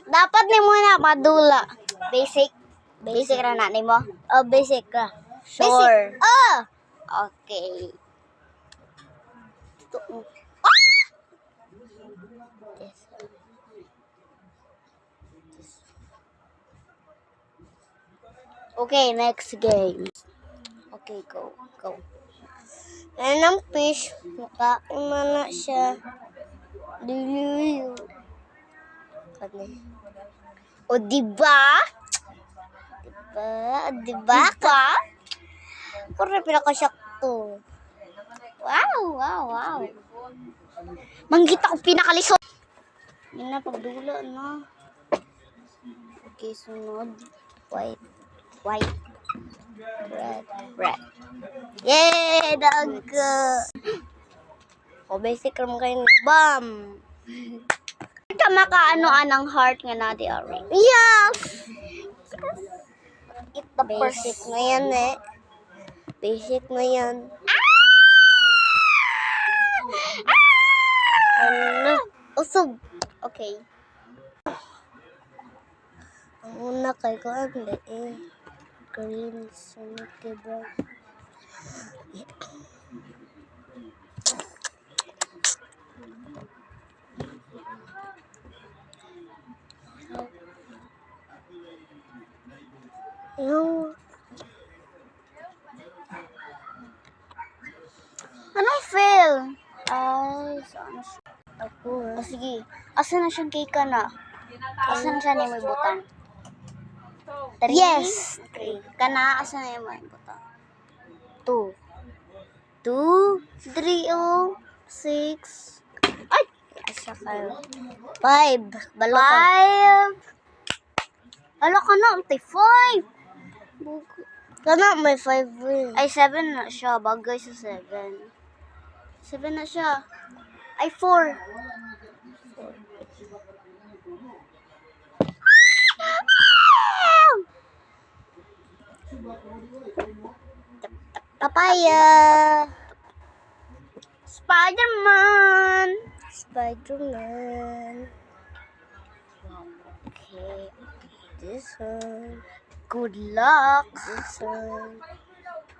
Dapat ni mo na madula. Basic. Basic ra na ni mo. Oh, basic ka. Sure. Basic. Oh! Okay. Okay, next game. Okay, go. Go. Yan ang fish. Makain mo na siya. Diliyo. O, diba? Diba? Kung pinakasyak to. Wow. Manggita ko pinakalisod. Yan na, pagdula na. Okay, sunod. White. Red. Yay! Daga! O, basic ram kayo. Bam! Ka makaano-anang heart nga na di Ari. Yes! Eat the Basic first. na yan eh. Basic na yan. Ano? Usog. Okay. Ang una kay ko ang eh. Green, sunod kay brown. Yung Anong fail? ay, saan siya? Ako O sige. Asa na siyang cake ka na? Asa na siya ni may butang? Three? Yes. Okay. Kana, asa na yung may butang? 2. 2, 3, 6. Ay! Asa kayo? 5. Balo ka. 5. Hala ka na, antay 5. Kana may 5 rin. Ay, 7 na siya. Bagay sa 7. 7 na siya. Ay, 4. Papaya. Spider-Man. Spider-Man. Okay. This one. Good luck. This one.